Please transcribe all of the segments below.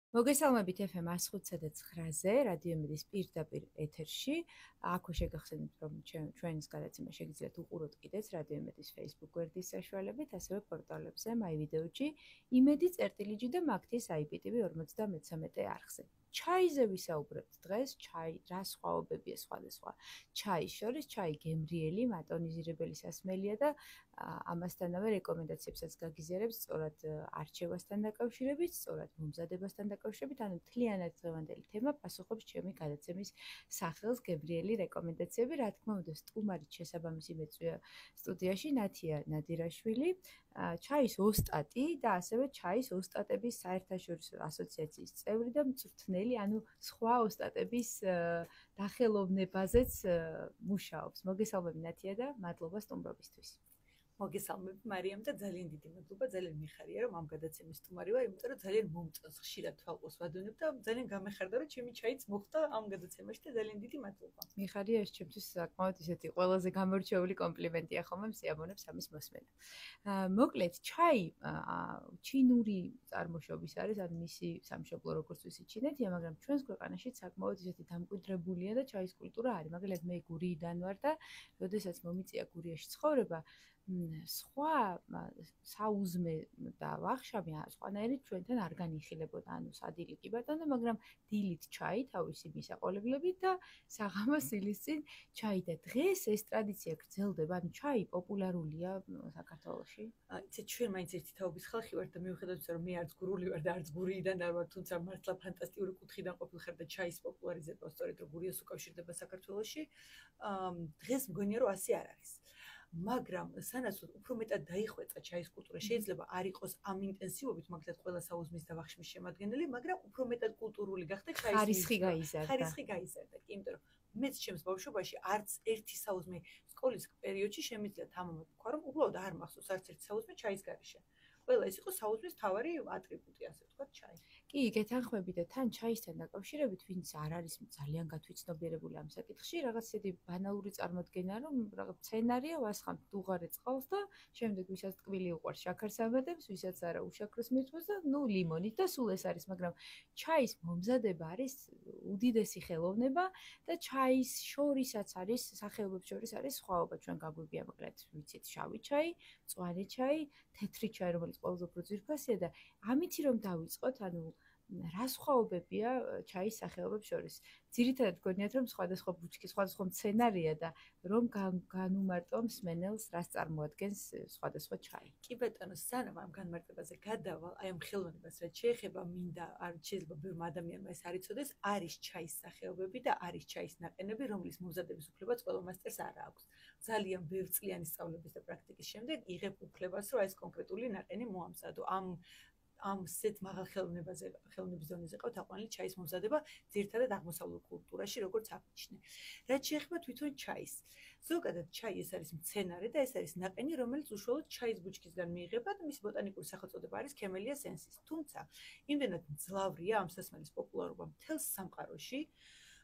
მოგესალმებით FM 105.9-ზე, რადიო იმედის პირდაპირ ეთერში. აქვე შეგახსენებთ, რომ ჩვენს გადაცემა შეგიძლიათ უყუროთ კიდეც რადიო იმედის Facebook გვერდის საშუალებით, ასევე პორტალებზე MyVideo-ში, იმედი-წერტილიჯი და მაგთის IPTV 53 არხზე. ჩაიზე ვისაუბრებთ დღეს, ჩაი რა სხვაობებია სხვადასხვა ჩაის შორის, ჩაი გემრიელი, მატონიზირებელი სასმელია და ამასთანავე რეკომენდაციებსაც გაგიზიარებს სწორად არჩევასთან დაკავშირებით, სწორად მომზადებასთან დაკავშირებით, ანუ მთლიანად დღევანდელი თემა პასუხობს ჩემი გადაცემის სახელს გემრიელი რეკომენდაციები, რა თქმა უნდა, სტუმარით შესაბამისი მეწვია სტუდიაში ნათია ნადირაშვილი, ჩაის ოსტატი და ასევე ჩაის ოსტატების საერთაშორისო ასოციაციის წევრი და მწვრთნელი, ანუ სხვა ოსტატების დახელოვნებაზეც მუშაობს. მოგესალმები ნათია და მადლობა სტუმრობისთვის. მოგესალმებით მარიამ და ძალიან დიდი მადლობა, ძალიან მიხარია რომ ამ გადაცემის სტუმარი ვარ, იმიტომ რომ ძალიან მომწონს ხშირად თვალყოს ვადონებ და ძალიან გამეხარდა რომ ჩემი ჩაიც მოხდა ამ გადაცემაში და ძალიან დიდი მადლობა. მიხარია, ეს ჩემთვის საკმაოდ ისეთი ყველაზე გამორჩეული კომპლიმენტია ხოლმე მსიამოვნებს ამის მოსმენა. მოკლედ, ჩაი ჩინური წარმოშობის არის, ანუ მისი სამშობლო როგორც ვიცი ჩინეთია, მაგრამ ჩვენს ქვეყანაში საკმაოდ ისეთი დამკვიდრებულია და ჩაის კულტურა არის. მაგალითად, მე გურიიდან ვარ და როდესაც მომიწია გურიაში ცხოვრება, სხვა საუზმე და ვახშამი სხვანაირად ჩვენთან არ განიხილებოდა, ანუ სადილი კი ბატონო, მაგრამ დილით ჩაი თავისი მისაყოლებლებით და საღამოს ილის წინ ჩაი და დღეს ეს ტრადიცია გრძელდება, ანუ ჩაი პოპულარულია საქართველოში. იცით, ჩვენ მაინც ერთი თაობის ხალხი ვართ და მიუხედავად იმისა, რომ მე არც გურული ვარ და არც გურიიდან არ ვარ, თუმცა მართლა ფანტასტიკური კუთხიდან ყოფილხარ და ჩაის პოპულარიზება სწორედ რომ გურიას უკავშირდება საქართველოში, დღეს მგონია რომ ასე არ არის. მაგრამ სანაც უფრო მეტად დაიხვეწა ჩაის კულტურა, შეიძლება არ იყოს ამ ინტენსივობით, მაგალითად ყველა საუზმის და ვახშმის შემადგენელი, მაგრამ უფრო მეტად კულტურული გახდა ჩაის ხარისხი გაიზარდა. ხარისხი გაიზარდა, კი, იმიტომ რომ მეც ჩემს ბავშვობაში არც ერთი საუზმე სკოლის პერიოდში შემიძლია თამამად ვქვა, რომ უბრალოდ არ მახსოვს არც ერთი საუზმე ჩაის გარეშე. ყველა ეს იყო საუზმის მთავარი ატრიბუტი, ასე ვთქვათ, ჩაი. კი, გეთანხმები და თან ჩაისთან დაკავშირებით, ვინც არ არის ძალიან გათვითცნობიერებული ამ საკითხში, რაღაც ისეთი ბანალური წარმოდგენა, რომ რაღაც სცენარია, ვასხამთ დუღარე წყალს და შემდეგ ვისაც ტკბილი უყვარს შაქარს ამატებს, ვისაც არა უშაქროს მიწვევს და ნუ ლიმონით და სულ ეს არის, მაგრამ ჩაის მომზადება არის უდიდესი ხელოვნება და ჩაის შორისაც არის, სახეობებს შორის არის სხვაობა. ჩვენ გაგვიგია, მაგრამ ვიცით, შავი ჩაი, მწვანე ჩაი, თეთრი ჩაი, რომელიც ყველაზე უფრო ძვირფასია და ამითი რომ დავიწყოთ, ანუ რა სხვაობებია ჩაის სახეობებს შორის. ძირითადად გქონიათ რომ სხვადასხვა ბუჩქი, სხვადასხვა მცენარეა და რომ განუმარტო მსმენელს რას წარმოადგენს სხვადასხვა ჩაი. კი ბატონო, სანამ ამ განმარტებაზე გადავალ, აი ამ ხელოვნებას რაც შეეხება, მინდა არ შეიძლება ბევრ ადამიანმა ეს არ იცოდეს, არის ჩაის სახეობები და არის ჩაის ნაყენები, რომლის მომზადების უფლებაც ყველა მასტერს არ აქვს. ძალიან ბევრწლიანი სწავლების და პრაქტიკის შემდეგ იღებ უფლებას, რომ ეს კონკრეტული ნაყენი მოამზადო. ამ სეთ მაღალ ხელოვნების დონეზე ყავთ აყვანილი ჩაის მომზადება ძირითადად აღმოსავლურ კულტურაში, როგორც აღნიშნე. რაც შეეხება თვითონ ჩაის. ზოგადად ჩაი ეს არის მცენარე და ეს არის ნაყენი, რომელიც უშუალოდ ჩაის ბუჩქისგან მიიღება და მისი ბოტანიკური სახელწოდება არის Camellia sinensis. თუმცა, იმდენად მძლავრია ამ სასმელის პოპულარობა მთელ სამყაროში,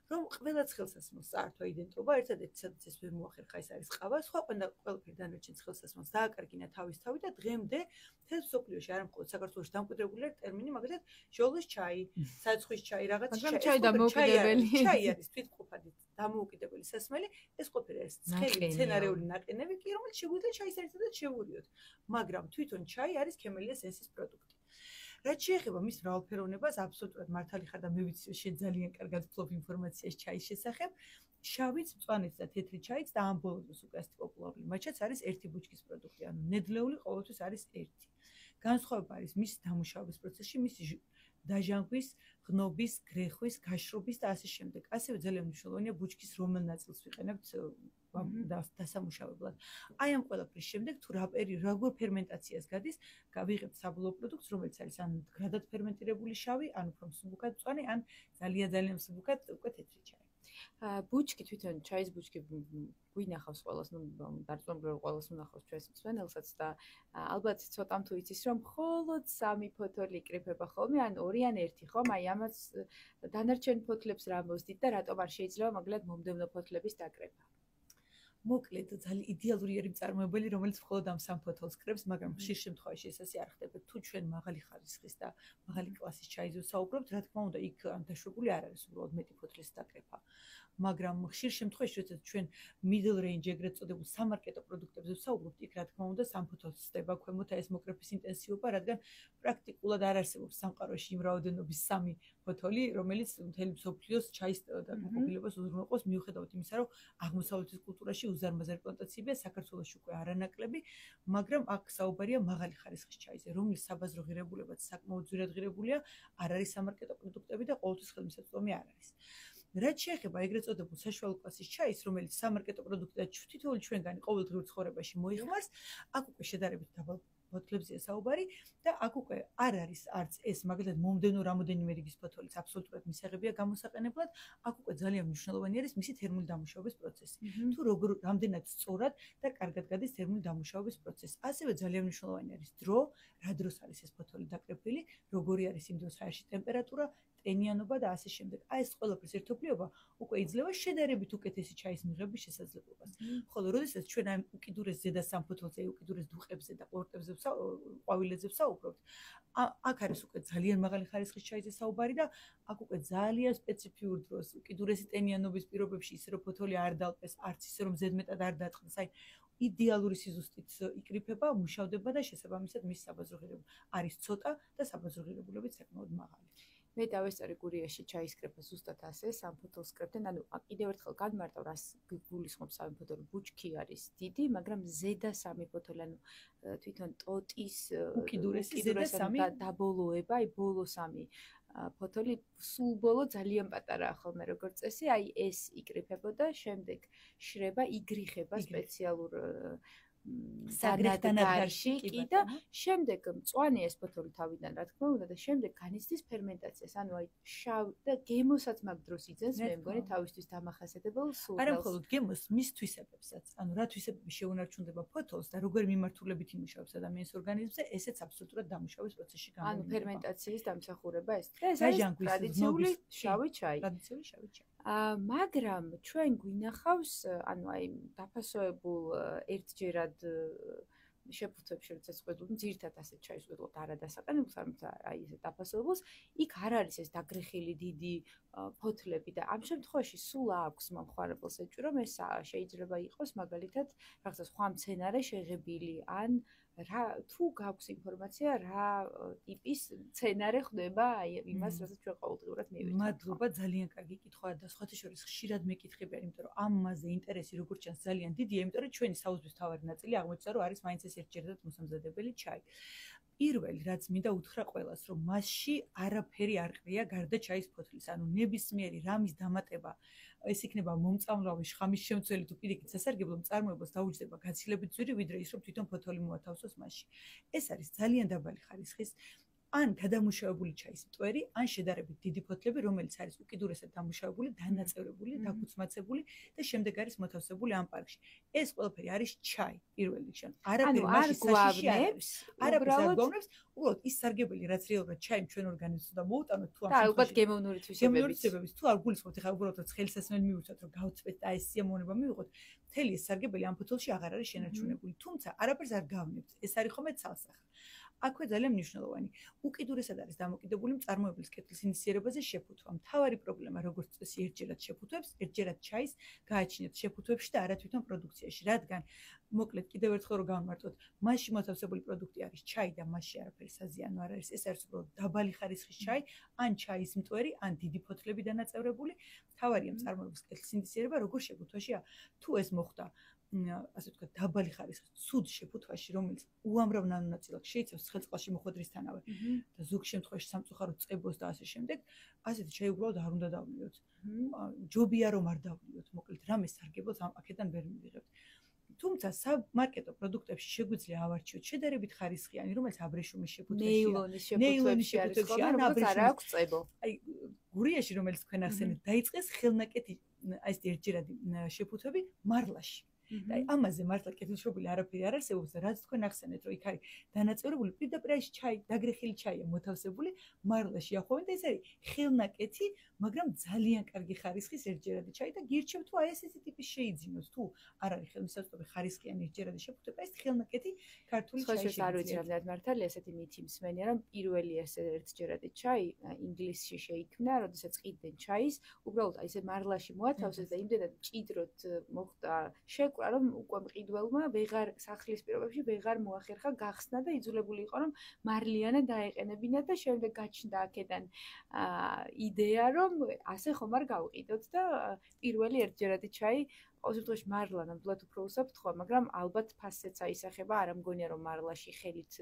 რომ ყველა ცხელსასმელს წაართვა იდენტობა, ერთადერთი სადაც ეს ვერ მოახერხა, ეს არის ყავა, სხვა ყველაფერი დანარჩენ ცხელსასმელს დააკარგინა თავის თავი და დღემდე მთელ მსოფლიოში, არა მხოლოდ საქართველოში დამკვიდრებული არის ტერმინი, მაგალითად, ჟოლოს ჩაი, საცხვის ჩაი, რაღაც ჩაი დამოუკიდებელი. ჩაი არის თვითმყოფადი დამოუკიდებელი სასმელი, ეს ყოფილი არის ცხელი მცენარეული ნაყენები, კი, რომელიც შეგვიძლია ჩაის ერთადაც შევურიოთ, მაგრამ თვითონ ჩაი არის Camellia sinensis პროდუქტი. რაც შეეხება მის მრავალფეროვნებას, აბსოლუტურად მართალი ხარ და მე ვიცი, შენ ძალიან კარგად ფლობ ინფორმაციას ჩაის შესახებ. შავიც, მწვანეც და თეთრი ჩაიც და ამ ბოლო დროს უკვე ასეთი პოპულარული მაჩაც არის ერთი ბუჩქის პროდუქტი, ანუ ნედლეული ყოველთვის არის ერთი. განსხვავება არის მის დამუშავების პროცესში, მისი დაჟანგვის, ღნობის, გრეხვის, გაშრობის და ასე შემდეგ. ასევე ძალიან მნიშვნელოვანია ბუჩქის რომელ ნაწილს ვიყენებთ დასამუშავებლად. აი ამ ყველაფრის შემდეგ თუ როგორ ფერმენტაციას გადის, გავიღებთ საბოლოო პროდუქტს, რომელიც არის ან გრადად ფერმენტირებული შავი, ან უფრო მსუბუქად მწვანე, ან ძალიან მსუბუქად უკვე თეთრი ჩაი. ბუჩქი თვითონ ჩაის ბუჩქი გვინახავს ყველას, ნუ დარწმუნებული ყველას უნახავს ჩვენს მსმენელსაც და ალბათ ცოტამ თუ იცის რომ მხოლოდ 3 ფოთოლი იკრიფება ხოლმე, ან 2 ან 1, ხომ? აი ამას დანარჩენ ფოთლებს რა მოსდით და რატომ არ შეიძლება მაგალითად მომდევნო ფოთლების დაკრება? მოკლედ ძალიან идеალური არის მწარმოებელი, რომელიც მხოლოდ ამ სამ ფოთოლს კრებს, მაგრამ ხშირ შემთხვევაში ეს ასე არ ხდება. თუ ჩვენ მაღალი ხარისხის და მაღალი კლასის ჩაიზე ვსაუბრობთ, რა თქმა უნდა, იქ დაშვებული არ არის უბრალოდ მეტი ფოთლის დაკრეფა. მაგრამ ხშირ შემთხვევაში, როდესაც ჩვენ middle range ეგრეთ წოდებულ სამარკეტო პროდუქტებზე ვსაუბრობთ, იქ რა თქმა უნდა, სამ ფოთოლს ხდება ქვემოთ ეს მოკრეფის ინტენსივობა, რადგან პრაქტიკულად არ არსებობს სამყაროში იმ რაოდენობის სამი ფოთოლი, რომელიც მთელი მსოფლიოს ჩაის დაკმაყოფილებას უზრუნველყოფს, მიუხედავად იმისა, რომ აღმოსავლეთის კულტურაში უზარმაზარი პლანტაციებია, საქართველოში უკვე არანაკლები, მაგრამ აქ საუბარია მაღალი ხარისხის ჩაიზე, რომლის საბაზრო ღირებულებაც საკმაოდ ძვირად ღირებულია, არ არის სამარკეტო პროდუქტები და ყოველთვის ხელმისაწვდომი არ არის. რაც შეეხება ეგრეთ წოდებულ საშუალო კლასის ჩაის, რომელიც სამარკეტო პროდუქტი და თითოეული ჩვენგანი ყოველდღიურ ცხოვრებაში მოიხმარს, აქ უკვე შედარებით დაბალ ფოთლებზეა საუბარი და აქ უკვე არ არის არც ეს მაგალითად მომდენო რამოდენიმე რიგის ფოთოლიც აბსოლუტურად მისაღებია გამოსაყენებლად, აქ უკვე ძალიან მნიშვნელოვანი არის მისი თერმული დამუშავების პროცესი. თუ როგორ რამდენად სწორად და კარგად გადის თერმული დამუშავების პროცესი. ასევე ძალიან მნიშვნელოვანი არის დრო, რა დროს არის ეს ფოთოლი დაკრეფილი, როგორი არის იმ დროს ჰაერში ტემპერატურა, ტენიანობა და ასე შემდეგ. აი ეს ყველაფრის ერთობლიობა უკვე იძლევა შედარებით უკეთესი ჩაის მიღების შესაძლებლობას. ხოლო როდესაც ჩვენ ამ უკიდურეს ზედა სამფოთოლზე, უკიდურეს დუყებზე და ყორტებზე ყვავილედზე ვსაუბრობთ, აქ არის უკვე ძალიან მაღალი ხარისხის ჩაიზე საუბარი და აქ უკვე ძალიან სპეციფიურ დროს, უკიდურესი ტენიანობის პირობებში ისე რომ ფოთოლი არ დალპეს, არც ისე რომ ზედმეტად არ დაწყდეს, აი იდეალური სიზუსტით იკრიფება, მუშავდება და შესაბამისად მის საბაზრო ღირებულება არის ცოტა და საბაზრო ღირებულებიც საკმაოდ მაღალი. მე დავესწარი გურიაში ჩაისკრეფა ზუსტად ასე, სამ ფოთოლს კრებდნენ, ანუ კიდევ ერთხელ გადმარტავ, რას გულისხმობს სამი ფოთოლი, ბუჩქი არის დიდი, მაგრამ ზედა სამი ფოთოლი, ანუ თვითონ ტოტის უკიდურესი ზედა სამი დაბოლოება, აი ბოლო სამი ფოთოლი სულ ბოლო ძალიან პატარაა ხოლმე როგორც წესი, აი ეს იკრიფებოდა, შემდეგ შრება, იგრიხება სპეციალურ საგრეთანადარში კი და შემდეგ მწვანე ეს ფოთოლი თავიდან რა თქმა უნდა და შემდეგ განიცდის ფერმენტაციას, ანუ აი შავ და გემოსაც მაგ დროს იძენს, მე მგონი თავისთვის დამახასიათებელ სულ. არა მხოლოდ გემოს, მის თვისებებსაც, ანუ რა თვისებები შეუნარჩუნდება ფოთოლს და როგორი მიმართულებით იმუშავებს ადამიანის ორგანიზმზე, ესეც აბსოლუტურად დამუშავების პროცესში გამოიყენება. ანუ ფერმენტაციის დამსახურება ეს. ეს ტრადიციული შავი ჩაი. ტრადიციული შავი ჩაი. მაგრამ ჩვენ გვინახავს, ანუ აი დაფასოებულ ერთჯერად შეფუთვებში როდესაც ყვედლობთ, ძირითადად ასეთ ჩაის ყვედლობთ არადასაყენებელს, არამედ აი ესე დაფასოებულს, იქ არ არის ეს დაგრეხილი დიდი ფოთლები და ამ შემთხვევაში სულ აქვს მომხმარებელს ეჭვი, რომ ეს შეიძლება იყოს მაგალითად რაღაცა სხვა მცენარე შეღებილი ან რა თუ გაქვს ინფორმაცია რა ტიპის მცენარე ხდება აი იმას რასაც ჩვენ ყოველდღიურად მივიღებთ. მადლობა, ძალიან კარგი კითხვაა და სხვათა შორის ხშირად მეკითხები არის, იმიტომ რომ ამაზე ინტერესი როგორც ჩანს ძალიან დიდია, იმიტომ რომ ჩვენი საუბრების მთავარი ნაწილი აღმოჩნდა რომ არის მაინც ეს ერთჯერადად მოსამზადებელი ჩაი. პირველი რაც მინდა უთხრა ყველას, რომ მასში არაფერი არ ყრია გარდა ჩაის ფოთლის, ანუ ნებისმიერი რამის დამატება ეს იქნება მომწამლავი შხამის შემცველი თუ პირიქით სასარგებლო მწარმოებელს დაუჯდება გაცილებით ძვირი ვიდრე ის რომ თვითონ ფოთოლი მოათავსოს მასში. ეს არის ძალიან დაბალი ხარისხის ან გადამუშავებული ჩაის მტვერი, ან შედარებით დიდი ფოთლები, რომელიც არის უკიდურესად დამუშავებული, დანაწევრებული, დაგუცმაცებული და შემდეგ არის მოთავსებული ამ პარკში. ეს ყველაფერი არის ჩაი პირველ რიგში. არაფერი მასში საშიში არ არის. არაფერს არ გვავნებს, უბრალოდ ის სარგებელი, რაც რეალურად ჩაიმ ჩვენ ორგანიზმს და მოუტანოთ თუ ამ და ალბათ გემოვნური თვისებებით. თუ არ გულისხმობთ, ეხლა უბრალოდ ცხელისასმელი მივუწოთ, რომ გავწვეთ და ეს სიამოვნება მივიღოთ, მთელი ეს სარგებელი ამ ფოთოლში აღარ არის შენარჩუნებული. თუმცა არაფერს არ გავნებთ. ეს არის ხომ ცალსახა. აქვე ძალიან მნიშვნელოვანი. უკიდურესად არის დამოკიდებული მწარმოებლის კეთილ ინიციირებაზე შეფუთვა. მთავარი პრობლემა როგორც წესი ერთჯერად შეფუთვებს, ერთჯერად ჩაის გააჩინეთ შეფუთვებში და არა თვითონ პროდუქციაში, რადგან მოკლედ კიდევ ერთხელ რომ გავმარტოთ, მასში მოთავსებული პროდუქტი არის ჩაი და მასში არაფერი საზიანო არ არის. ეს არის უბრალოდ დაბალი ხარისხის ჩაი, ან ჩაის მტვერი, ან დიდი ფოთლები დანაწევრებული. მთავარია მწარმოებლის კეთილ ინიციირება როგორ შეფუთვაშია. თუ ეს მოხდა ასე ვთქვათ, დაბალი ხარისხის ცუდ შეფუთვაში, რომელიც უამრავ ნანონაწილაკს შეიცავს ცხელწყალში მოხვედრისთანავე და ზოგ შემთხვევაში სამწუხაროდ წებოს და ასე შემდეგ, ასეთი ჩაი უბრალოდ არ უნდა დავლიოთ. ჯობია რომ არ დავლიოთ, მოკლედ რამე სარგებლოს აქედან ვერ მივიღებთ. თუმცა სამარკეტო პროდუქტებში შეგვიძლია ავარჩიოთ შედარებით ხარისხიანი, რომელიც აბრეშუმის შეფუთვაშია, ნეილონის შეფუთვებში, ან არ აქვს წებო. აი გურიაში, რომელიც თქვენ ახსენეთ, დაიწყეს ხელნაკეთი აი ეს ერთჯერადი შეფუთვები მარლაში. და ამაზე მართლა კეთილშობილი არაფერი არ არსებობს და რაც თქვენ ახსენეთ, რომ იქ არის დანაწევრებული პირდაპირ ეს ჩაი, დაგრეხილი ჩაია მოთავსებული მარლაში ახოვენ და ეს არის ხელნაკეთი, მაგრამ ძალიან კარგი ხარისხის ერთჯერადი ჩაი და გირჩევთ თუ აი ესეთი ტიპის შეიძინოს, თუ არ არის ხელმისაწვდომი ხარისხიანი ერთჯერადი შეფუთება, ეს ხელნაკეთი ქართული ჩაი შეიძლება არ ვიცი რამდენად მართალია ესეთი მითი მსმენია, რომ პირველი ეს ერთჯერადი ჩაი ინგლისში შეიქმნა, როდესაც ყიდნენ ჩაის, უბრალოდ აი ესე მარლაში მოათავსეს და იმდენად მჭიდროდ მოხდა შეკვრა, რომ უკვე მყიდველმა ვეღარ სახლის პირობებში ვეღარ მოახერხა გახსნა და იძულებული იყო, რომ მარლიანად დაეყენებინა და შემდეგ გაჩნდა აქედან იდეა, რომ ასე ხომ არ გავყიდოთ და პირველი ერთჯერადი ჩაი ყოველ შემთხვევაში მარლა ნამდვილად უფრო უსაფრთხოა, მაგრამ ალბათ ფასეც აისახება, არ ამგონია რომ მარლაში ხელით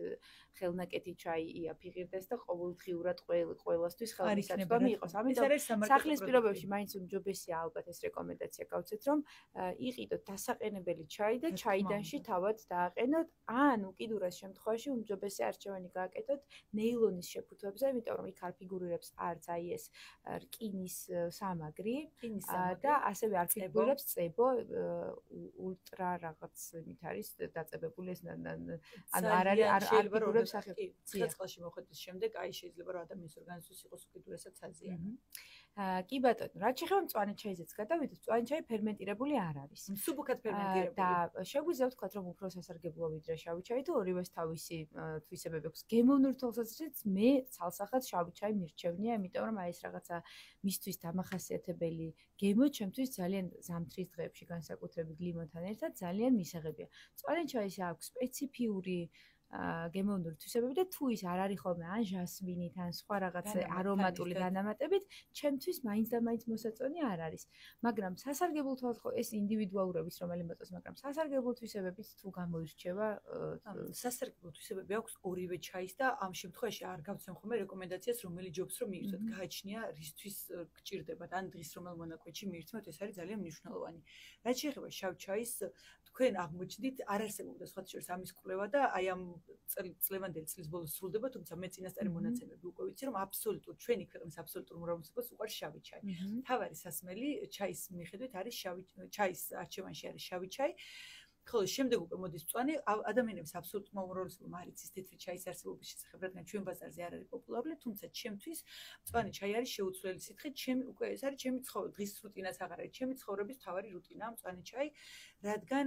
ხელნაკეთი ჩაი იაფიღირდეს და ყოველდღიურად ყველასთვის ხელმისაწვდომი იყოს. ამიტომ სახლის პირობებში მაინც უმჯობესია ალბათ ეს რეკომენდაცია გავცეთ, რომ იყიდოთ დასაყენებელი ჩაი და ჩაიდანში თავად დააყენოთ, ან უკიდურეს შემთხვევაში უმჯობესია არჩევანი გააკეთოთ ნეილონის შეფუთვებზე, იმიტომ რომ იქ არ ფიგურირებს არც აი ეს რკინის სამაგრი და ასევე არ ფიგურირებს წებო ულტრა რაღაც იმით არის დაწებებული ეს ანუ არ ფიგურებს სახელი. ცეცხლში მოხვედრის შემდეგ აი შეიძლება რომ ადამიანის ორგანიზმის იყოს უკიდურესად საზიანი. კი ბატონო, რაც შეეხება მწვანე ჩაიზეც გადავიდეთ, მწვანე ჩაი ფერმენტირებული არ არის. მსუბუქად ფერმენტირებული. და შეგვიძლია ვთქვათ, რომ უფრო სასარგებლოა ვიდრე შავი ჩაი თუ ორივეს თავისი თვისებები აქვს. გემოვნურ თვალსაზრისით მე ცალსახად შავი ჩაი მირჩევნია, იმიტომ რომ აი ეს რაღაცა მისთვის დამახასიათებელი გემო ჩემთვის ძალიან ზამთრის დღეებში განსაკუთრებით ლიმონთან ერთად ძალიან მისაღებია. მწვანე ჩაის აქვს სპეციფიური გემოვნური თვისებები და თუ ის არ არის ხოლმე ან ჟასმინით ან სხვა რაღაც არომატული დანამატებით, ჩემთვის მაინც და მაინც მოსაწონი არ არის. მაგრამ სასარგებლო თვალსაზრისით ეს ინდივიდუალურების რომელი მოწონს, მაგრამ სასარგებლო თვისებებით თუ გამოირჩევა, სასარგებლო თვისებები აქვს ორივე ჩაის და ამ შემთხვევაში არ გავცემ ხოლმე რეკომენდაციას, რომელი ჯობს რომ მიირთოთ. გააჩნია რისთვის გჭირდებათ, ან დღის რომელ მონაკვეთში მიირთმევთ, ეს არის ძალიან მნიშვნელოვანი. რაც შეეხება შავ ჩაის, თქვენ აღმოჩნდით, არ არსებობდა სხვა შორის ამის კვლევა და აი ამ წლევანდელი წლის ბოლოს სრულდება, თუმცა მე წინასწარი მონაცემები უკვე ვიცი, რომ აბსოლუტურად ჩვენი ქვეყნის აბსოლუტურ უმრავლესობას უყვარს შავი ჩაი. მთავარი სასმელი ჩაის მიხედვით არის ჩაის არჩევანში არის შავი ჩაი. ხოლო შემდეგ უკვე მოდის მწვანე, ადამიანების აბსოლუტურმა უმრავლესობამ არ იცის თეთრი ჩაის არსებობის შესახებ, რადგან ჩვენ ბაზარზე არ არის პოპულარული, თუმცა ჩემთვის მწვანე ჩაი არის შეუცვლელი სითხე, ჩემი უკვე ეს არის ჩემი დღის რუტინას აღარ არის, ჩემი ცხოვრების მთავარი რუტინაა მწვანე ჩაი, რადგან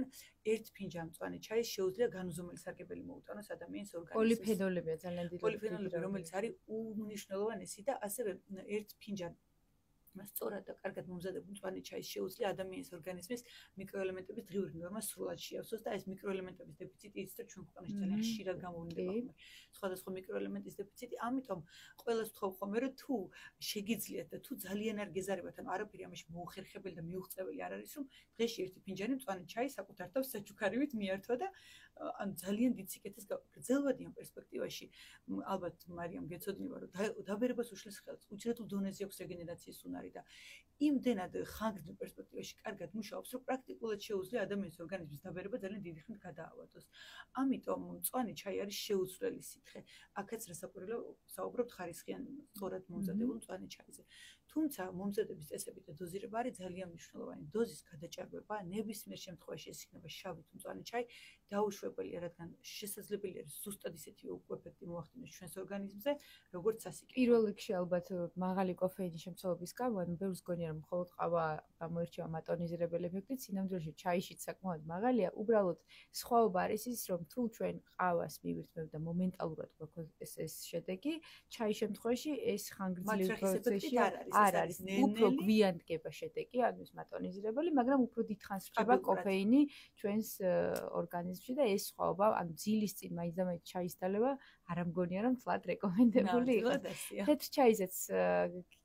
ერთ ფინჯან მწვანე ჩაის შეუძლია განუზომელი სარგებელი მოუტანოს ადამიანის ორგანიზმს. პოლიფენოლებია ძალიან დიდი. პოლიფენოლები, რომელიც არის უმნიშვნელოვანესი და ასევე ერთ ფინჯან სწორად და კარგად მომზადებული მწვანე ჩაის შეუძლია ადამიანის ორგანიზმის მიკროელემენტების დღიური ნორმა სრულად შეავსოს და ეს მიკროელემენტების დეფიციტი იცით, რომ ჩვენ ქვეყანაში ძალიან ხშირად გამოვლინდება სხვადასხვა მიკროელემენტის დეფიციტი, ამიტომ ყველას ვთხოვ ხოლმე, რომ თუ შეგიძლიათ და თუ ძალიან არ გეზარებათ, ანუ არაფერი ამაში მოუხერხებელი და მიუღწეველი არ არის, რომ დღეში ერთი ფინჯანი მწვანე ჩაი საკუთარ თავს საჩუქარივით მიართვა და ან ძალიან დიდ სიკეთეს გრძელვადი ამ პერსპექტივაში ალბათ მარიამ გეცოდნივა, რომ დაბერებას უშლის ხელს, უჯრედულ დონეზე აქვს რეგენერაციის უნარი და იმდენად ხანგრძლივ პერსპექტივაში კარგად მუშაობს, რომ პრაქტიკულად შეუძლია ადამიანის ორგანიზმის დაბერება ძალიან დიდი ხნით გადაავადოს. ამიტომ მწვანე ჩაი არის შეუცვლელი სითხე. აქაც საუბრობთ ხარისხიან სწორად მომზადებულ მწვანე ჩაიზე. თუმცა მომზადების წესები და დოზირება არის ძალიან მნიშვნელოვანი. დოზის გადაჭარბება ნებისმიერ შემთხვევაში ეს იქნება შავი თუ მწვანე ჩაი დაუშვებელია, რადგან შესაძლებელი არის ზუსტად ისეთი ეფექტი მოახდინოს ჩვენს ორგანიზმზე, როგორც სასიკეთე. პირველ რიგში ალბათ მაღალი კოფეინის შემცველობის გამო, ანუ ბევრს გონია რომ მხოლოდ ყავა გამოირჩევა მატონიზირებელი ეფექტით, სინამდვილეში ჩაიშიც საკმაოდ მაღალია. უბრალოდ სხვაობა არის ის, რომ თუ ჩვენ ყავას მივირთმევთ და მომენტალურად გვაქვს ეს შედეგი, ჩაის შემთხვევაში ეს ხანგრძლივ პროცესში არ არის. უფრო გვიან დგება შედეგი, ანუ ეს მატონიზირებელი, მაგრამ უფრო დიდ ხანს რჩება კოფეინი ჩვენს ორგანიზმში და ეს სხვაობა, ანუ ძილის წინ მაინც და მაინც ჩაის დალევა არ ამგონია რომ თლად რეკომენდებული იყოს. თეთრ ჩაიზეც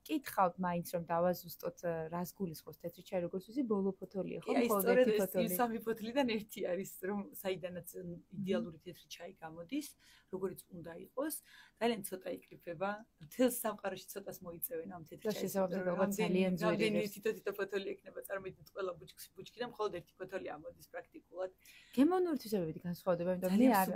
კითხავთ მაინც რომ დავაზუსტოთ რას გულისხმობს თეთრი ჩაი როგორც ვიზი ბოლო ფოთოლია ხო მხოლოდ ერთი ფოთოლი. ის სამი ფოთლიდან ერთი არის რომ საიდანაც იდეალური თეთრი ჩაი გამოდის, როგორც უნდა იყოს. ძალიან ცოტა იკრიფება. მთელს სამყაროში ცოტას მოიწევენ ამ თეთრ ჩაის. შესაძლოა ძალიან ძვირი თითო ფოთოლი ექნება, წარმოვიდგინეთ ყველა ბუჩქიდან მხოლოდ ერთი ფოთოლი ამოდის პრაქტიკულად. გემოვნური თვისებებით განსხვავდება, იმიტომ მე არ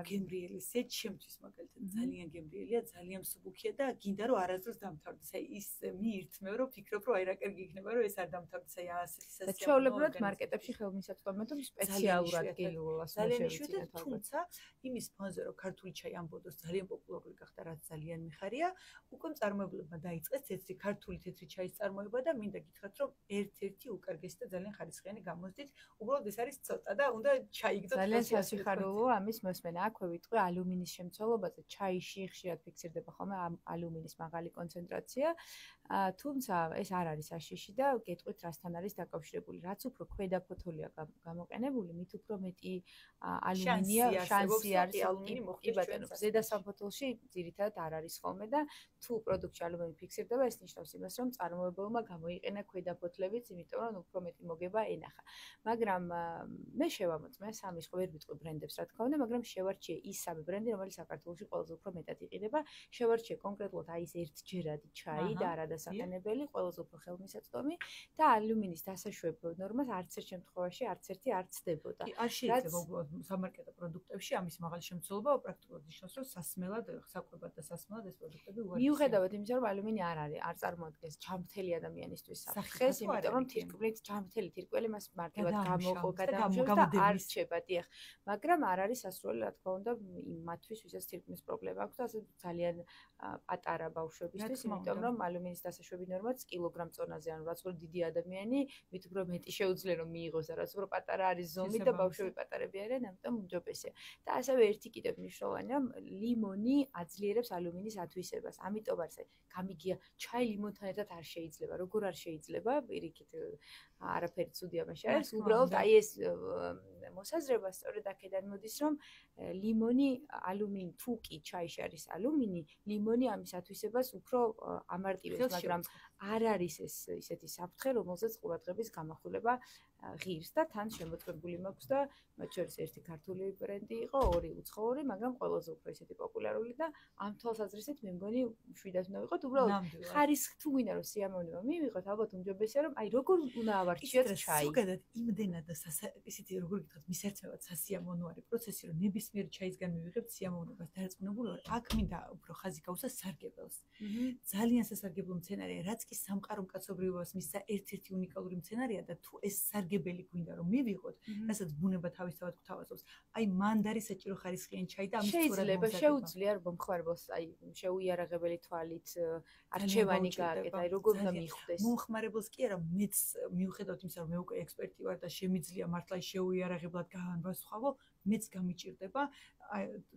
გემრიელი, ჩემთვის მაგალითად ძალიან გემრიელია, ძალიან მსუბუქია და გინდა რომ არასდროს დამთავრდეს. რაღაცა ის მიირთმევ, რომ ფიქრობ, რომ აი რა კარგი იქნება, რომ ეს არ დამთავრდეს, აი ასეთი და ჩვეულებრივად მარკეტებში ხელმისაწვდომია თუ სპეციალურად გილულას ძალიან თუმცა იმის ფონზე, რომ ქართული ჩაი ამ ბოდოს ძალიან პოპულარული გახდა, რაც ძალიან მიხარია, უკვე მწარმოებლებმა დაიწყეს ქართული თეთრი ჩაის წარმოება და მინდა გითხრათ, რომ ერთ-ერთი უკარგესი და ძალიან ხარისხიანი გამოსდით, უბრალოდ ეს არის ცოტა და უნდა ჩაიგდოთ ძალიან სასიხარულოა ამის მოსმენა. აქვე ვიტყვი ალუმინის შემცველობაზე, ჩაიში ხშირად ფიქსირდება ხოლმე ალუმინის მაღალი კონცენტრაცია, თუმცა ეს არ არის აშიში და გეტყვით რასთან არის დაკავშირებული. რაც უფრო ქვედა ფოთოლია გამოყენებული, მით უფრო მეტი ალუმინია შანსი არის ალუმინი მოხვდეს ჩვენს ზედა სამფოთოლში ძირითადად არ არის ხოლმე და თუ პროდუქტში ალუმინი ფიქსირდება, ეს ნიშნავს იმას, რომ წარმოებელმა გამოიყენა ქვედა ფოთლებიც, იმიტომ რომ უფრო მეტი მოგება ენახა. მაგრამ მე შევამოწმე სამი ხო ვერ ვიტყვი ბრენდებს რა თქმა უნდა, მაგრამ შევარჩიე ის სამი ბრენდი, რომელიც საქართველოში ყველაზე უფრო მეტად იყიდება. შევარჩიე კონკრეტულად აი ეს ერთჯერადი ჩაი და არადასაყენებელი, ყველაზე უფრო ხელმისაწვდომი და ალუმინის დასაშვებო ნორმას არც ერთ შემთხვევაში არც ერთი არ ცდებოდა. არ შეიძლება უბრალოდ სამარკეტო პროდუქტებში ამის მაღალი შემცველობა პრაქტიკულად ნიშნავს, რომ სასმელად, საკვებად და სასმელად ეს პროდუქტები უარესია. მიუხედავად იმისა, რომ ალუმინი არ წარმოადგენს ჯანმრთელი ადამიანისთვის საფრთხეს, იმიტომ რომ თირკვლით ჯანმრთელი თირკველი მას მარტივად გამოყო გადამშვება და არ რჩება, დიახ. მაგრამ არ არის სასურველი, რა თქმა უნდა, იმათთვის, ვისაც თირკმლის პრობლემა აქვს და ასე ძალიან პატარა ბავშვებისთვის, იმიტომ რომ ალუმინის დასაშვები ნორმაც კილოგრამ წონაზე, ანუ რაც უფრო დიდი ადამიანი, მით უფრო მეტი შეუძლია რომ მიიღოს და რაც უფრო პატარა არის ზომი და ბავშვები პატარები არიან, ამიტომ უმჯობესია. და ასევე ერთი კიდევ მნიშვნელოვანია, ლიმონი აძლიერებს ალუმინის ათვისებას. ამიტომ არის გამიგია, ჩაი ლიმონთან ერთად არ შეიძლება. როგორ არ შეიძლება? პირიქით არაფერი ცუდი ამაში არის. უბრალოდ აი ეს მოსაზრება სწორედ აქედან მოდის, რომ ლიმონი ალუმინი თუ კი ჩაიში არის ალუმინი, ლიმონი ამის ათვისებას უფრო ამარტივებს, მაგრამ არ არის ეს ისეთი საფრთხე, რომელზეც ყურადღების გამახვილება ღირს და თან შემოწმებული მაქვს და მათ შორის ერთი ქართული ბრენდი იყო, ორი უცხოური, მაგრამ ყველაზე უფრო ისეთი პოპულარული და ამ თვალსაზრისით მე მგონი შვიდად უნდა ვიყოთ, უბრალოდ ხარისხი თუ გვინდა რომ სიამოვნება მივიღოთ, ალბათ უმჯობესია რომ აი როგორ უნდა ავარჩიოთ ჩაი. ზოგადად იმდენად და ისეთი როგორ გითხრათ, მისერთმევად სასიამოვნო არის პროცესი, რომ ნებისმიერ ჩაისგან მივიღებთ სიამოვნებას დარწმუნებული ვარ, აქ მინდა უფრო ხაზი გავუსვა სარგებელს. ძალიან სასარგებლო მცენარეა, რაც კი სამყარო მკაცობრიობას მისცა ერთ-ერთი უნიკალური მცენარეა და თუ ეს სარგებელი გვინდა რომ მივიღოთ, რასაც ბუნება თავისთავად გვთავაზობს, აი მანდ არის საჭირო ხარისხიანი ჩაი და ამის შეიძლება შეუძლია რომ მომხმარებელს აი შეუიარაღებელი თვალით არჩევანი გააკეთა, აი როგორ უნდა მიხვდეს. მომხმარებელს კი არა, მეც მიუხედავად იმისა, რომ მე უკვე ექსპერტი ვარ და შემიძლია მართლა შეუიარაღებლად განვასხვავო, მეც გამიჭირდება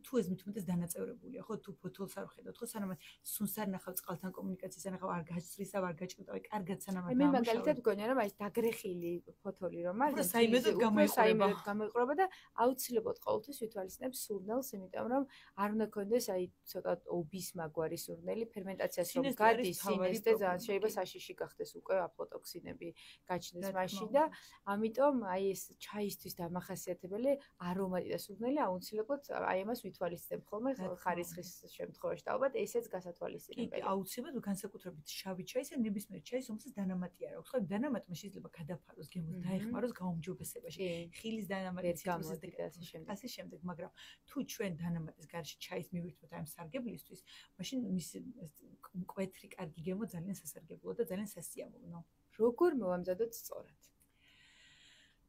თუ ეს მithumetes დანაწევრებულია, ხო, თუ ფოთოლს არ ხედავთ, ხო, სანამ სუნს არ ნახავ წყალთან კომუნიკაციას არ ნახავ, არ გაჭრისავ, არ გაჭმტავ, აი კარგად სანამ არ მე მაგალითად გონია რომ აი დაგრეხილი ფოთოლი რომ არის, საიმედოდ გამოიყურება და აუცილებლად ყოველთვის ვითვალისწინებ სურნელს, იმიტომ რომ არ უნდა გქონდეს აი ცოტა ობის მაგვარი სურნელი, ფერმენტაციას რომ გადის, სინესტე ძალიან შეიძლება საშიში გახდეს უკვე აფლოტოქსინები გაჩნდეს მაშინ და ამიტომ აი ეს ჩაისთვის დამახასიათებელი არომატი და სურნელი აუცილებლად აი ამას ვითვალისწინებ ხოლმე ხარისხის შემთხვევაში და ალბათ ესეც გასათვალისწინებელია. კი, აუცილებლად განსაკუთრებით შავი ჩაის ან ნებისმიერ ჩაის, რომელსაც დანამატი არ აქვს. ხო, დანამატმა შეიძლება გადაფაროს, გემოს დაეხმაროს გაუმჯობესებაში. ხილის დანამატი ციტრუსის და ასე შემდეგ, მაგრამ თუ ჩვენ დანამატის გარშე ჩაის მივირთვოთ ამ სარგებლისთვის, მაშინ მის მკვეთრი კარგი გემო ძალიან სასარგებლოა და ძალიან სასიამოვნო. როგორ მოვამზადოთ სწორად?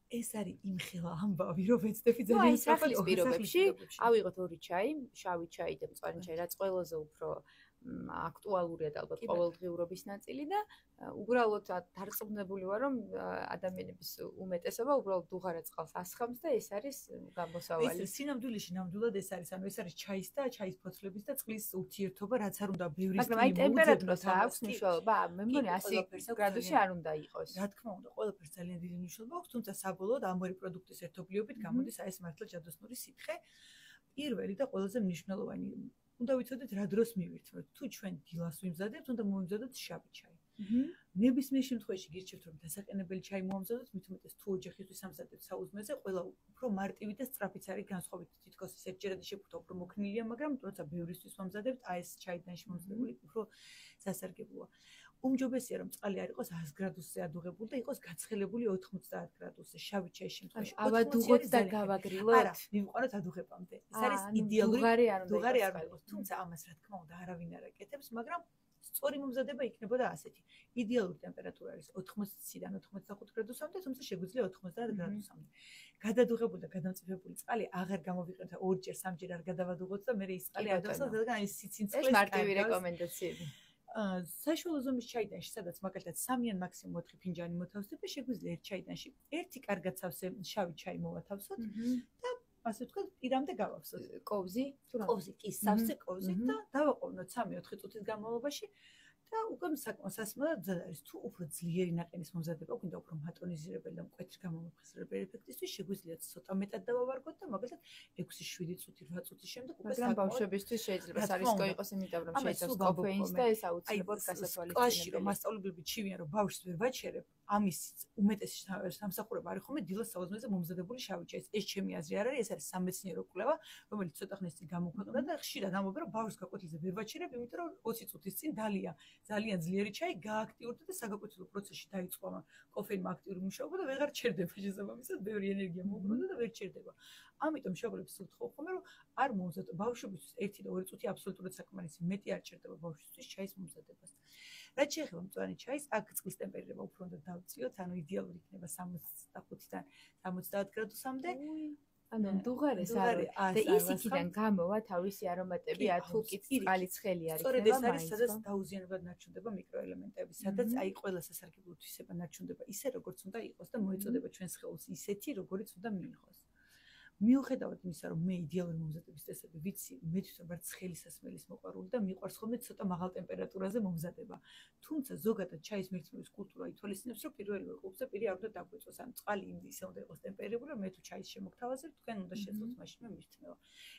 ეს არის იმხელა ამბავი, რომ ვეცდები ძალიან სახლის პირობებში, ავიღოთ ორი ჩაი, შავი ჩაი და მწვანე ჩაი, რაც ყველაზე უფრო აქტუალურია და ალბათ ყოველდღიურობის ნაწილი და უბრალოდ დარწმუნებული ვარ, რომ ადამიანების უმეტესობა უბრალოდ დუღარა წყალს ასხამს და ეს არის გამოსავალი. ეს სინამდვილეში ნამდვილად ეს არის, ანუ ეს არის ჩაის და ჩაის ფოთლების და წყლის ურთიერთობა, რაც არ უნდა ბევრი მაგრამ აი ტემპერატურას აქვს მნიშვნელობა? მე მგონი 100 გრადუსი არ უნდა იყოს. რა თქმა უნდა, ყველაფერს ძალიან დიდი მნიშვნელობა აქვს, თუმცა საბოლოოდ ამ ორი პროდუქტის ერთობლიობით გამოდის აი ეს მართლა ჯადოსნური სითხე. პირველი და ყველაზე მნიშვნელოვანი უნდა ვიცოდეთ რა დროს მივირთმევთ. თუ ჩვენ დილას ვიმზადებთ, უნდა მოვიმზადოთ შავი ჩაი. ნებისმიერ შემთხვევაში გირჩევთ რომ დასაყენებელი ჩაი მოვამზადოთ, მით უმეტეს თუ ოჯახისთვის ამზადებთ საუზმეზე, ყველა უფრო მარტივი და სწრაფიც არის განსხვავებით თითქოს ეს ერთჯერადი შეფუთა უფრო მოქნილია, მაგრამ როცა ბევრისთვის ვამზადებთ, აი ეს ჩაიდანში მომზადებული უფრო სასარგებლოა. უმჯობესია რომ წყალი არ იყოს 100 გრადუსზე ადუღებული და იყოს გაცხელებული 90 გრადუსზე. შავი ჩაის შემთხვევაში ავადუღოთ და გავაგრილოთ. არა, მივიყვანოთ ადუღებამდე. ეს არის იდეალური. დუღარი არ მივიღოს, თუმცა ამას რა თქმა უნდა არავინ არ აკეთებს, მაგრამ სწორი მომზადება იქნებოდა ასეთი. იდეალური ტემპერატურა არის 80-დან 85 გრადუსამდე, თუმცა შეგვიძლია 90 გრადუსამდე. გადადუღებული და გადამწიფებული წყალი აღარ გამოვიყენოთ, ორჯერ, სამჯერ არ გადავადუღოთ და მე ის წყალი არ დავსვათ, რადგან აი სიცინცხლეს ეს მარტივი რეკომენდაციები. საშუალო ზომის ჩაიდანში, სადაც მაგალითად 3 ან მაქსიმუმ 4 ფინჯანი მოთავსდება, შეგვიძლია ერთ ჩაიდანში ერთი კარგად სავსე შავი ჩაი მოვათავსოთ და ასე ვთქვათ, პირამდე გავავსოთ. კოვზი, თუ რა? კოვზი, კი, სავსე კოვზი და დავაყოვნოთ 3-4 წუთის განმავლობაში და უკვე საკმაოდ სასმელად მზად არის. თუ უფრო ძლიერი ნაყენის მომზადება გვინდა, უფრო მატონიზირებელი და მკვეთრი გამომფხიზრებელი ეფექტისთვის, შეგვიძლია ცოტა მეტად დავავარგოთ და მაგალითად 6-7 წუთი, 8 წუთის შემდეგ უკვე მაგრამ ბავშვებისთვის შეიძლება სარისკო იყოს, იმიტომ რომ შეიცავს კოფეინს და ეს აუცილებლად გასათვალისწინებელი. კლასში რომ მასწავლებლები ჩივიან, რომ ბავშვს ვერ ვაჩერებ, ამის უმეტესი სამსახურება არის ხოლმე დილას საუზმეზე მომზადებული შავი ჩაის. ეს ჩემი აზრი არ არის, ეს არის სამეცნიერო კვლევა, რომელიც ცოტა ხნის წინ გამოქვეყნდა და ხშირად ამბობენ, რომ ბავშვს გაკვეთილზე ვერ ვაჩერებ, იმიტომ რომ 20 წუთის წინ ძალიან ძლიერი ჩაი გააქტიურდა და საგაკვეთილო პროცესში დაიწყო კოფეინმა აქტიური მუშაობა და ვეღარ ჩერდება შესაბამისად, ბევრი ენერგია მოუბრუნდა და ვერ ჩერდება. ამიტომ მშობლებს ვთხოვ ხოლმე, რომ არ მომზადოთ ბავშვებისთვის 1 და 2 წუთი აბსოლუტურად საკმარისი, მეტი არ ჩერდება ბავშვისთვის ჩაის მომზადებას. რაც შეეხება მწვანე ჩაის, აქ წყლის ტემპერატურა უფრო უნდა დავწიოთ, ანუ იდეალური იქნება 65-დან 70 გრადუსამდე. ანუ მდუღარეს არის და ის იქიდან გამოვა თავისი არომატები, თუ კი წყალი ცხელი არის. სწორედ ეს არის, სადაც დაუზიანებლად ნარჩუნდება მიკროელემენტები, სადაც აი ყველა სასარგებლო თვისება ნარჩუნდება ისე, როგორც უნდა იყოს და მოეწოდება ჩვენს სხეულს ისეთი, როგორიც უნდა მიიღოს. მიუხედავად იმისა, რომ მე იდეალური მომზადების წესები ვიცი, მე თვითონ ვარ ცხელი სასმელის მოყვარული და მიყვარს ხოლმე ცოტა მაღალ ტემპერატურაზე მომზადება. თუმცა ზოგადად ჩაის მირთმევის კულტურა ითვალისწინებს, რომ პირველივე ყურზე პირი არ უნდა დაგვეწოს, ან წყალი ისე უნდა იყოს ტემპერირებული, რომ მე თუ ჩაის შემოგთავაზებ, თქვენ უნდა შეძლოთ მაშინვე მირთმევა.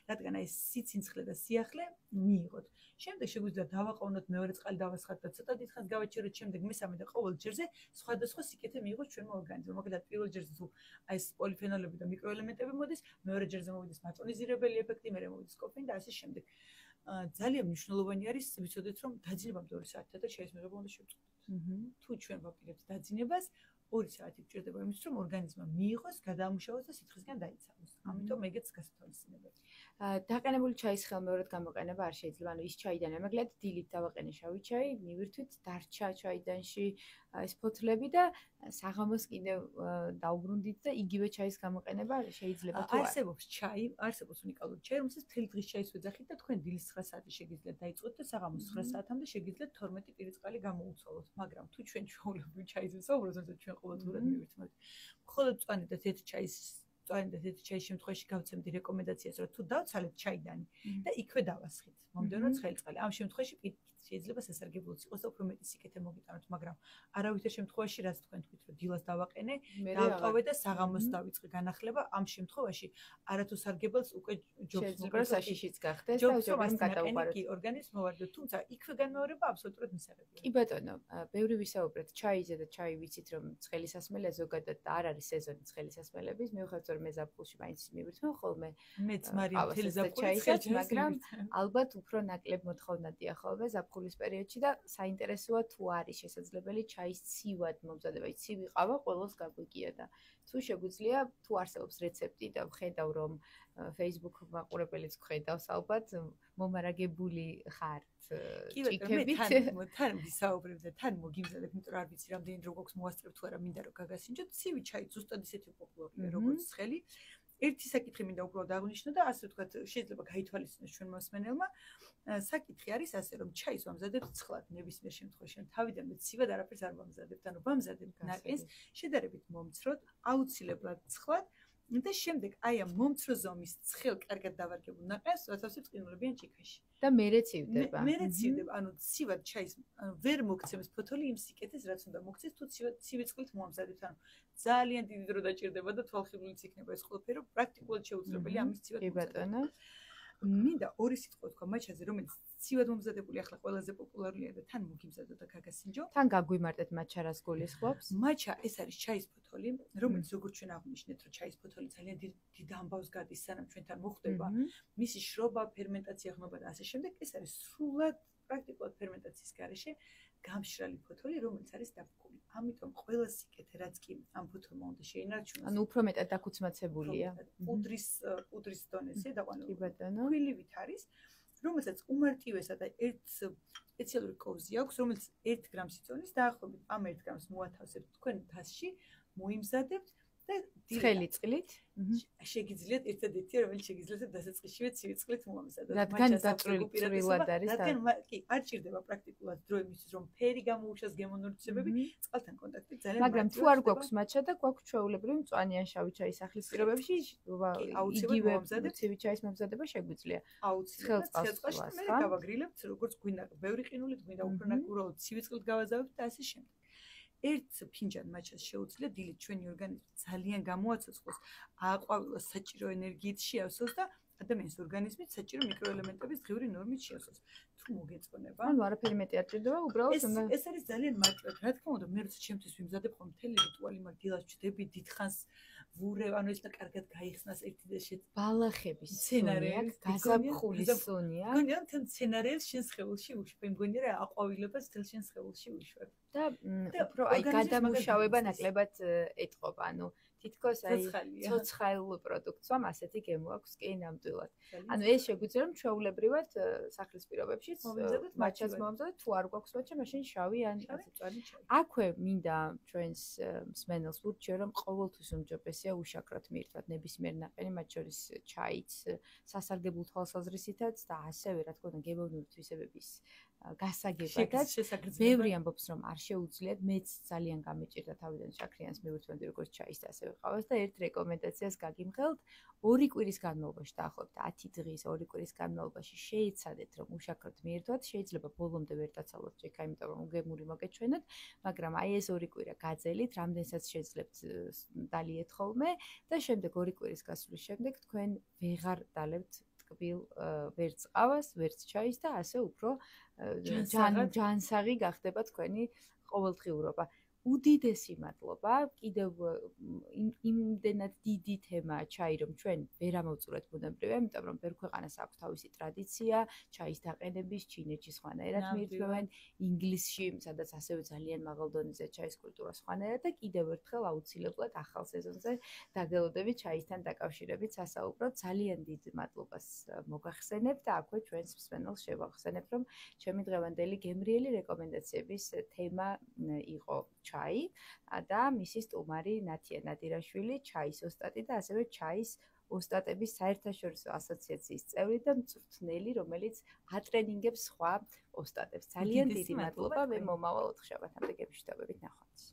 რადგან აი სიცინცხლე და სიახლე მიიღოთ. შემდეგ შეგვიძლია დავაყოვნოთ მეორე წყალი დავასხათ და ცოტა დიდხანს გავაჩეროთ, შემდეგ მესამე და ყოველ ჯერზე სხვადასხვა სიკეთე მიიღოს ჩვენმა ორგანიზმმა. მაგალითად, პირველ ჯერზე თუ აი ეს პოლიფენოლები და მიკროელემენტები მოდის, მეორე ჯერზე მოვიდეს მატონიზირებელი ეფექტი, მერე მოვიდეს კოფეინი და ასე შემდეგ. ძალიან მნიშვნელოვანი არის ვიცოდეთ, რომ დაძინებამდე 2 საათი და ჩაის მიღება უნდა შევწყვეტოთ. თუ ჩვენ ვაპირებთ დაძინებას, 2 საათი გჭირდება იმისთვის, რომ ორგანიზმმა მიიღოს, გადაამუშავოს და სითხისგან დაიცავოს. ამიტომ ეგეც გასათვალისწინებელი. დაყენებული ჩაის ხელმეორედ გამოყენება არ შეიძლება. ანუ ის ჩაიდან ამაგლად დილით დავაყენე შავი ჩაი, მივირთვით დარჩა ჩაიდანში ეს ფოთლები და საღამოს კიდევ დაუბრუნდით და იგივე ჩაის გამოყენება შეიძლება თუ არა. არსებობს ჩაი, არსებობს უნიკალური ჩაი, რომელსაც მთელი დღის ჩაის ვეძახით და თქვენ დილის 9 საათი შეგიძლიათ დაიწყოთ და საღამოს 9 საათამდე შეგიძლიათ 12 პირი წყალი გამოუცვალოთ. მაგრამ თუ ჩვენ ჩვეულებრივ ჩაიზე ვსაუბრობთ, როდესაც ჩვენ ყოველდღურად მივირთმევთ, მხოლოდ მწვანე და თეთრი ჩაის შემთხვევაში გავცემდი რეკომენდაციას, რომ თუ დავცალეთ ჩაიდანი და იქვე დავასხით მომდევნო ცხელი წყალი. ამ შემთხვევაში შეიძლება სასარგებლოც იყოს და უფრო მეტი სიკეთე მოგიტანოთ, მაგრამ არავითარ შემთხვევაში რაც თქვენ თქვით, რომ დილას დავაყენე, დავტოვე და საღამოს დავიწყე განახლება, ამ შემთხვევაში არათუ სარგებელს უკვე ჯობს მოგრა საშიშიც გახდეს და უბრალოდ გადაუყაროთ. კი, ორგანიზმს მოვარდოთ, თუმცა იქვე განმეორება აბსოლუტურად მისაღებია. კი ბატონო, ბევრი ვისაუბრეთ ჩაიზე და ჩაი ვიცით, რომ ცხელი სასმელია ზოგადად და არ არის სეზონი ცხელი სასმელების, მიუხედავად რომ მე ზაფხულში მაინც მივირთმევ ხოლმე. მეც მარიამ თელი ზაფხული ჩაისაც, მაგრამ ალბათ უფრო ნაკლებ მოთხოვნადია ხოლმე ზაფხულის პერიოდში და საინტერესოა თუ არის შესაძლებელი ჩაის ცივად მომზადება. ცივი ყავა ყველას გაგვიგია და თუ შეგვიძლია, თუ არსებობს რეცეპტი და ვხედავ რომ Facebook მაყურებელიც გხედავს ალბათ მომარაგებული ხართ ჭიქებით. თან ვისაუბრებ და თან მოგიმზადებ, იმიტომ რომ არ ვიცი რამდენი დრო გვაქვს მოვასწრებ თუ არა მინდა რომ გაგასინჯოთ. ცივი ჩაი ზუსტად ისეთი პოპულარულია როგორც ცხელი. ერთი საკითხი მინდა უბრალოდ აღნიშნო და ასე ვთქვათ, შეიძლება გაითვალისწინოს ჩვენ მოსმენელმა. საკითხი არის ასე, რომ ჩაის ვამზადებთ ცხლად, ნებისმიერ შემთხვევაში, თავიდანვე ცივად არაფერს არ ვამზადებთ, ანუ ვამზადებთ ნაყენს, შედარებით მომცროდ, აუცილებლად ცხლად და შემდეგ აი ამ მომცრო ზომის ცხელ კარგად დავარგებულ ნაყენს ვათავსებთ ყინულებიან ჭიქაში. და მერე ცივდება. მერე ცივდება, ანუ ცივად ჩაის, ანუ ვერ მოგცემს ფოთოლი იმ სიკეთეს, რაც უნდა მოგცეს, თუ ცივი წყლით მომზადებთ, ანუ ძალიან დიდი დრო დაჭირდება და თვალხიბულიც იქნება ეს ყველაფერი, პრაქტიკულად შეუძლებელი ამის ცივად კი ბატონო. მინდა ორი სიტყვა თქვა მაჩაზე, რომელიც ცივად მომზადებული ახლა ყველაზე პოპულარულია და თან მოგიმზადო და გაგასინჯო. თან გაგვიმარტეთ მაჩა რას გულისხმობს? მაჩა ეს არის ჩაის ფოთოლი, რომელიც როგორც ჩვენ აღვნიშნეთ, რომ ჩაის ფოთოლი ძალიან დიდ ამბავს გადის, სანამ ჩვენთან მოხდება. მისი შრობა, ფერმენტაცია, ხმობა და ასე შემდეგ, ეს არის სრულად პრაქტიკულად ფერმენტაციის გარეშე გამშრალი ფოთოლი, რომელიც არის დაფქული. ამიტომ ყველა სიკეთე, რაც კი ამ ფოთოლმა უნდა შეინარჩუნოს. ანუ უფრო მეტად დაქუცმაცებულია. პუდრის დონეზე დაყვანილი. კი ბატონო. ხვილივით არის. რომელსაც უმარტივესად და ერთ სპეციალური კოვზი აქვს, რომელიც 1 გრამს იწონის, დაახლოებით ამ 1 გრამს მოათავსებთ თქვენ თასში, მოიმზადებთ და ცხელი წყლით შეგიძლიათ ერთადერთი რომელიც შეგიძლიათ დასაწყისშივე ცივი წყლით მოამზადოთ. რადგან დაწვრილად არის კი, არ ჭირდება პრაქტიკულად დრო იმისთვის, რომ ფერი გამოუშვას გემონური თვისებები, წყალთან კონტაქტი ძალიან მაგრამ თუ არ გვაქვს მაჩა და გვაქვს ჩვეულებრივი მწვანე ან შავი ჩაის სახლის პირობებში, იგივე ცივი ჩაის მომზადება შეგვიძლია. ცხელ წყალში მე გავაგრილებთ როგორც გვინდა, ბევრი ყინულით გვინდა, უფრო ნაკურაულად ცივი წყლით გავაზავებთ და ასე შემდეგ. ერთ ფინჯან მაჩას შეუძლია დილით ჩვენი ორგანიზმი ძალიან გამოაცოცხლოს, ააყვავილოს საჭირო ენერგიით შეავსოს და ადამიანის ორგანიზმით საჭირო მიკროელემენტების ღიური ნორმით შეავსოს. თუ მოგეწონება, ანუ არაფერი მეტი არ ჭირდება, უბრალოდ ეს არის ძალიან მარტივად. რა თქმა უნდა, მე როცა ჩემთვის ვიმზადებ ხომ მთელი რიტუალი, მაგ დილას ვჭდები დიდხანს ვურევ, ანუ ეს და კარგად გაიხსნას ერთი და ბალახების სცენარები, გაზაფხულის სუნია. მგონია მთელ სცენარებს შენ სხეულში უშვებ, მგონია რა აყვავილებას მთელ შენ სხეულში უშვებ. და უფრო აი გადამუშავება ნაკლებად ეტყობა, ანუ თითქოს აი ცოცხალ პროდუქტს ამ ასეთი გემო აქვს კი ნამდვილად. ანუ ეს შეგვიძლია რომ ჩვეულებრივად სახლის პირობებშიც მაჩას მომზადოთ, თუ არ გვაქვს მაჩა, მაშინ შავი ან მწვანე ჩაი. აქვე მინდა ჩვენს მსმენელს ვურჩიო რომ ყოველთვის უმჯობესია უშაქროთ მიირთვათ ნებისმიერ ნაყენი, მათ შორის ჩაიც, სასარგებლო თვალსაზრისითაც და ასევე რა თქმა უნდა გემოვნური თვისებების გასაგებადაც ბევრი ამბობს რომ არ შეუძლიათ, მეც ძალიან გამეჭირდა თავიდან შაქრიანს მივუთმევდი როგორც ჩაის და ასევე ყავას და ერთ რეკომენდაციას გაგიმხელთ 2 კვირის განმავლობაში დაახლოებით 10 დღის 2 კვირის განმავლობაში შეეცადეთ რომ უშაქროთ მიირთვათ, შეიძლება ბოლომდე ვერ დაცალოთ ჩეკა, იმიტომ რომ უგემური მოგეჩვენოთ, მაგრამ აი ეს 2 კვირა გაძელით, რამდენსაც შეძლებთ დალიეთ ხოლმე და შემდეგ 2 კვირის გასვლის შემდეგ თქვენ ვეღარ დალებთ ტკბილ ვერც ყავას, ვერც ჩაის და ასე უფრო ჯანსაღი გახდება თქვენი ყოველდღიურობა. უდიდესი მადლობა, კიდევ იმდენად დიდი თემაა ჩაი, რომ ჩვენ ვერ ამოვწურეთ ბუნებრივია, იმიტომ რომ ბევრ ქვეყანას აქვს თავისი ტრადიცია, ჩაის დაყენების, ჩინეთში სხვანაირად მიირთმევენ, ინგლისში, სადაც ასევე ძალიან მაღალ დონეზე ჩაის კულტურა სხვანაირად და კიდევ ერთხელ აუცილებლად ახალ სეზონზე დაგელოდებით ჩაისთან დაკავშირებით სასაუბროთ. ძალიან დიდ მადლობას მოგახსენებთ და აქვე ჩვენს მსმენელს შევახსენებთ, რომ ჩემი დღევანდელი გემრიელი რეკომენდაციების თემა იყო ჩაი და მისი სტუმარი ნათია ნადირაშვილი, ჩაის ოსტატი და ასევე ჩაის ოსტატების საერთაშორისო ასოციაციის წევრი და მწვრთნელი, რომელიც ატრენინგებს სხვა ოსტატებს. ძალიან დიდი მადლობა, მე მომავალ 4 შაბათამდე გემშვიდობებით ნახვამდის.